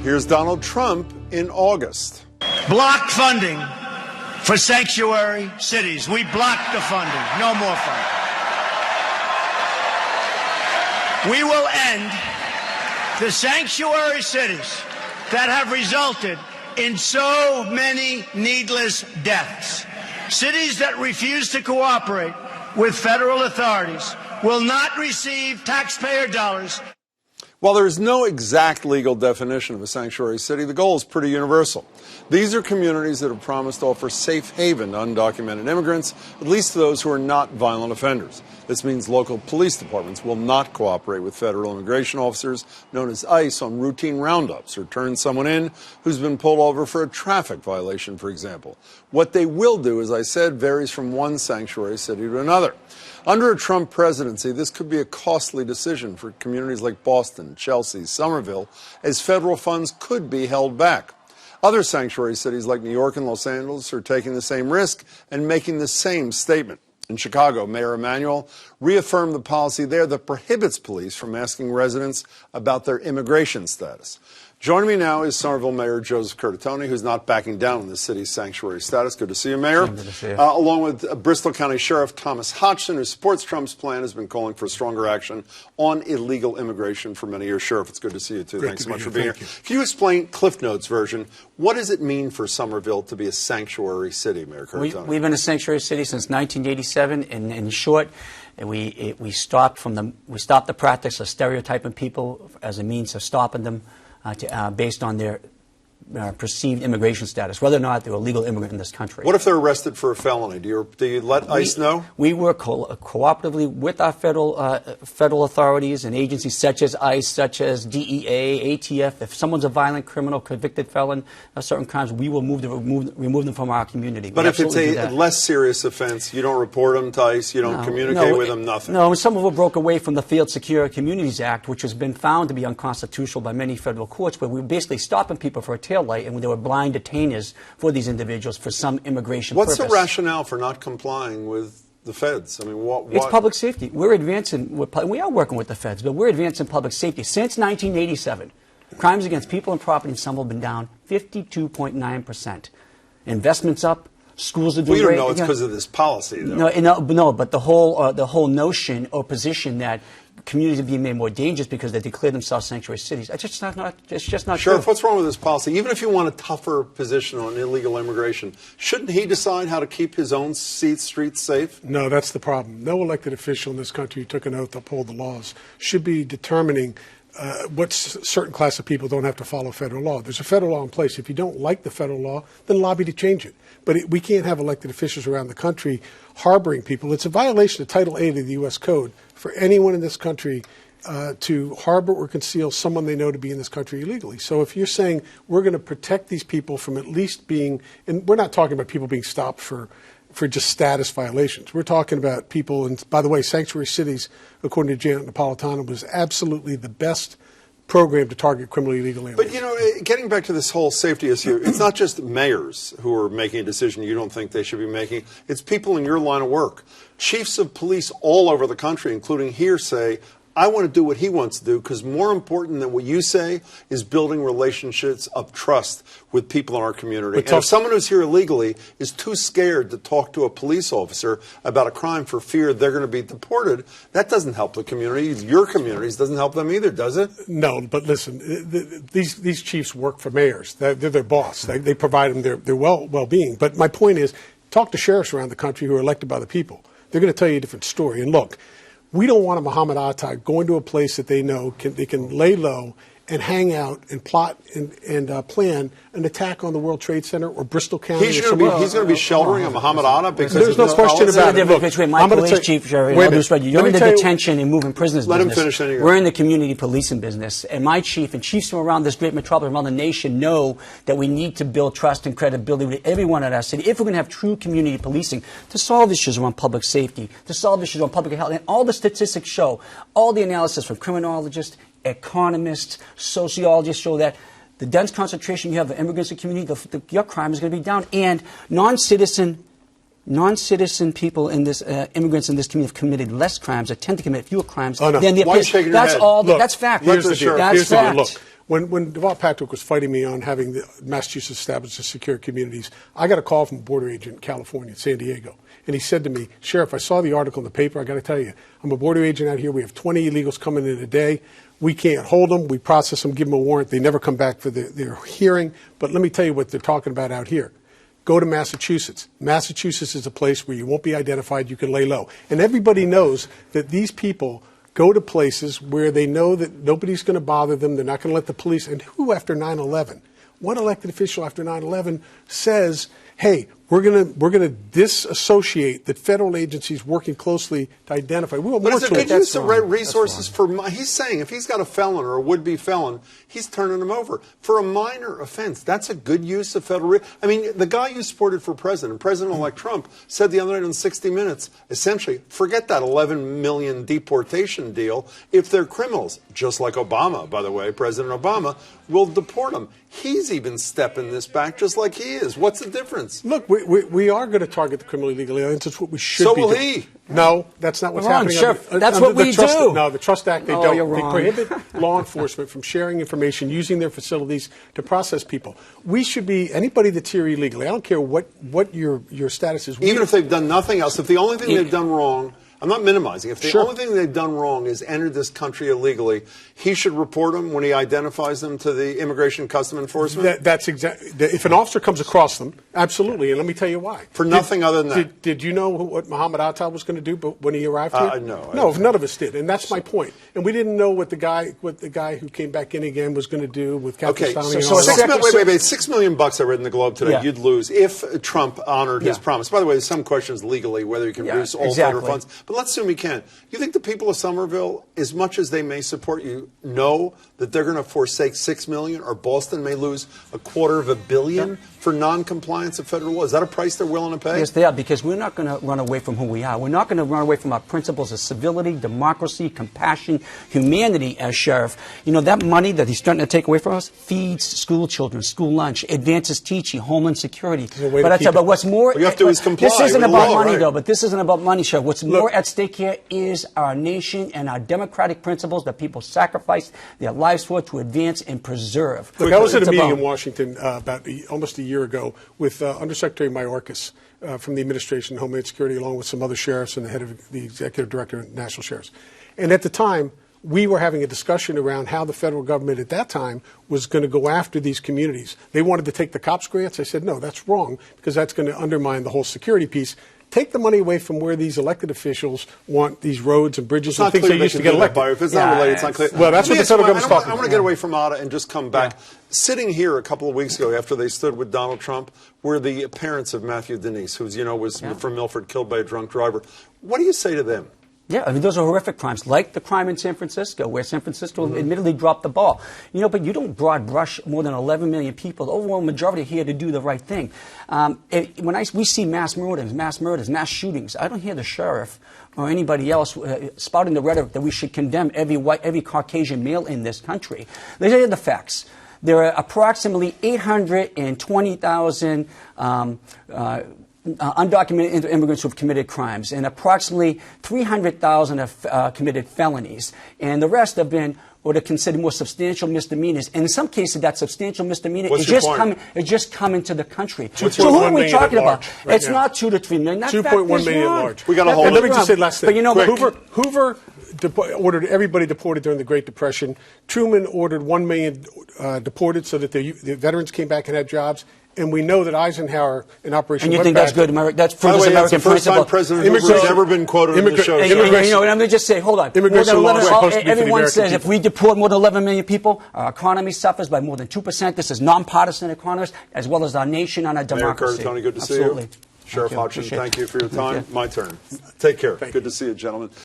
Here's Donald Trump in August. Block funding for sanctuary cities. We blocked the funding. No more funding. We will end the sanctuary cities that have resulted in so many needless deaths. Cities that refuse to cooperate with federal authorities will not receive taxpayer dollars. While there is no exact legal definition of a sanctuary city, the goal is pretty universal. These are communities that have promised to offer safe haven to undocumented immigrants, at least to those who are not violent offenders. This means local police departments will not cooperate with federal immigration officers, known as ICE, on routine roundups or turn someone in who's been pulled over for a traffic violation, for example. What they will do, as I said, varies from one sanctuary city to another. Under a Trump presidency, this could be a costly decision for communities like Boston, Chelsea, Somerville, as federal funds could be held back. Other sanctuary cities like New York and Los Angeles are taking the same risk and making the same statement. In Chicago, Mayor Emanuel reaffirmed the policy there that prohibits police from asking residents about their immigration status. Joining me now is Somerville Mayor Joseph Curtatone, who's not backing down on the city's sanctuary status. Good to see you, Mayor. Good to see you. Along with Bristol County Sheriff Thomas Hodgson, who supports Trump's plan, has been calling for stronger action on illegal immigration for many years. Sheriff, it's good to see you, too. Thanks so much for being here. Can you explain Cliff Notes version? What does it mean for Somerville to be a sanctuary city, Mayor Curtatone? We've been a sanctuary city since 1987, and in short, we stopped the practice of stereotyping people as a means of stopping them based on their perceived immigration status, whether or not they're a legal immigrant in this country. What if they're arrested for a felony? Do you let ICE know? We work cooperatively with our federal authorities and agencies such as ICE, such as DEA, ATF. If someone's a violent criminal, convicted felon of certain crimes, we will remove them from our community. But if it's a less serious offense, you don't report them to ICE, you don't communicate with them, nothing? No, some of them broke away from the Field Secure Communities Act, which has been found to be unconstitutional by many federal courts, where we were basically stopping people for a taillight, and there were blind detainers for these individuals for some immigration purpose. What's the rationale for not complying with the feds? I mean, what? It's public safety. We're advancing. We are working with the feds, but we're advancing public safety. Since 1987, crimes against people and property in Somerville have been down 52.9%. Investments up. Schools are doing great. We don't know it's because of this policy, though. No, but the whole notion or position that communities are being made more dangerous because they declare themselves sanctuary cities. It's just not Sheriff, true. what's wrong with this policy? Even if you want a tougher position on illegal immigration, shouldn't he decide how to keep his own streets safe? No, that's the problem. No elected official in this country who took an oath to uphold the laws should be determining what certain class of people don't have to follow federal law. There's a federal law in place. If you don't like the federal law, then lobby to change it. But we can't have elected officials around the country harboring people. It's a violation of Title 8 of the U.S. Code for anyone in this country to harbor or conceal someone they know to be in this country illegally. So if you're saying we're going to protect these people from at least being, and we're not talking about people being stopped for just status violations. We're talking about people, and by the way, sanctuary cities, according to Janet Napolitano, was absolutely the best program to target criminally illegal aliens. But, getting back to this whole safety issue, it's not just mayors who are making a decision you don't think they should be making. It's people in your line of work. Chiefs of police all over the country, including here, say, I want to do what he wants to do, because more important than what you say is building relationships of trust with people in our community. And if someone who's here illegally is too scared to talk to a police officer about a crime for fear they're going to be deported, that doesn't help the community. Your communities doesn't help them either, does it? No, but listen, these chiefs work for mayors. They're their boss. They provide them their well-being. But my point is, talk to sheriffs around the country who are elected by the people. They're going to tell you a different story. And look, we don't want a Muhammad Atta going to a place that they know they can lay low and hang out and plot and plan an attack on the World Trade Center or Bristol County. He's going to be sheltering a Muhammad Atta because there's no question about it. There's a difference between my police chief, Jerry, and you're in the detention and moving prisoners business. Let him finish anyway. We're in the community policing business, and my chief and chiefs from around this great metropolis, around the nation, know that we need to build trust and credibility with everyone at our city if we're going to have true community policing to solve issues around public safety, to solve issues around public health. And all the statistics show, all the analysis from criminologists, economists, sociologists show that the dense concentration you have of immigrants in the community, your crime is going to be down. And non-citizen people in this, immigrants in this community have committed less crimes, or tend to commit fewer crimes than the Why are you shaking your head? That's all. Look, that's fact. Here's the deal. That's fact. Look, When Deval Patrick was fighting me on having the Massachusetts establish the secure communities, I got a call from a border agent in California, San Diego. And he said to me, Sheriff, I saw the article in the paper. I got to tell you, I'm a border agent out here. We have 20 illegals coming in a day. We can't hold them. We process them, give them a warrant. They never come back for their hearing. But let me tell you what they're talking about out here. Go to Massachusetts. Massachusetts is a place where you won't be identified. You can lay low. And everybody knows that these people go to places where they know that nobody's going to bother them. They're not going to let the police. And who after 9/11? What elected official after 9/11 says, hey, we're going to disassociate that federal agencies working closely to identify. We want But more it's a to good it. use of resources he's saying if he's got a felon or a would-be felon, he's turning him over. For a minor offense, that's a good use of federal I mean, the guy you supported for president, President-elect Trump, said the other night on 60 Minutes, essentially, forget that 11 million deportation deal. If they're criminals, just like Obama, by the way, President Obama, will deport them. He's even stepping this back just like he is. What's the difference? Look, we are going to target the criminally illegal aliens. That's what we should be doing. So will he. No, that's not what's Wrong, happening. Sheriff. That's what we do. No, the Trust Act, they Oh, don't. you're They wrong. prohibit law enforcement from sharing information, using their facilities to process people. We should be, anybody that's here illegally, I don't care what your status is. Even if they've done nothing else, if the only thing they've done wrong, I'm not minimizing, if the Sure. only thing they've done wrong is entered this country illegally, he should report them when he identifies them to the Immigration and Customs Enforcement? That's exactly. If an officer comes across them, absolutely, and let me tell you why. For nothing other than that. Did you know what Muhammad Atta was going to do when he arrived here? No. No, none of us did, and that's my point. And we didn't know what the guy who came back in again was going to do with Okay, Pakistani so and all that. wait. $6 million I read in the Globe today. Yeah. You'd lose if Trump honored his Yeah. promise. By the way, there's some questions legally whether he can Yeah, produce all exactly. federal funds, but let's assume he can. You think the people of Somerville, as much as they may support you, know that they're going to forsake $6 million, or Boston may lose $250 million for non-compliance of federal law? Is that a price they're willing to pay? Yes, they are, because we're not going to run away from who we are. We're not going to run away from our principles of civility, democracy, compassion, humanity, as Sheriff. You know, that money that he's trying to take away from us feeds school children, school lunch, advances teaching, homeland security. But what's more, you have to is comply this isn't with about law, money, right? though, but this isn't about money, Sheriff. What's Look, more at stake here is our nation and our democratic principles that people sacrificed their lives for to advance and preserve. Look, I was at a It's meeting about- in Washington almost a year ago with Undersecretary Mayorkas from the Administration of Homeland Security, along with some other sheriffs and the head of the executive director of National Sheriffs. And at the time, we were having a discussion around how the federal government at that time was going to go after these communities. They wanted to take the cops grants. I said, no, that's wrong, because that's going to undermine the whole security piece. Take the money away from where these elected officials want these roads and bridges It's and not things clear they used to get elected. If it's not related, it's not clear. Well, that's what the federal government's talking I want to about. get away from Atta and just come back. Sitting here a couple of weeks ago after they stood with Donald Trump were the parents of Matthew Denise, who's, was from Milford, killed by a drunk driver. What do you say to them? Yeah, I mean, those are horrific crimes, like the crime in San Francisco, where San Francisco admittedly dropped the ball. But you don't broad brush more than 11 million people. The overall majority are here to do the right thing. We see mass murders, mass shootings, I don't hear the sheriff or anybody else spouting the rhetoric that we should condemn every Caucasian male in this country. Let's hear the facts. There are approximately 820,000 undocumented immigrants who have committed crimes, and approximately 300,000 have committed felonies, and the rest have been what are considered more substantial misdemeanors. And in some cases, that substantial misdemeanor is just coming to the country. So who are we talking about? It's not 2 to 3 million. 2.1 million at large. We got a whole. And let me just say last thing. But Hoover ordered everybody deported during the Great Depression. Truman ordered 1 million deported so that the veterans came back and had jobs. And we know that Eisenhower in Operation And you Wetback, think that's good? That's for this By the way, that's American the first principle. time President Hoover has ever been quoted on the show. Let me just say, hold on. Immigration laws are supposed to be for the Everyone American says if people. we deport more than 11 million people, our economy suffers by more than 2%. This is nonpartisan economists, as well as our nation and our democracy. Mayor Curtatone, good to see Absolutely. you. Sheriff Hodgson, Appreciate it. thank you for your Thank time. you. My turn. Take care. Good to see you, gentlemen.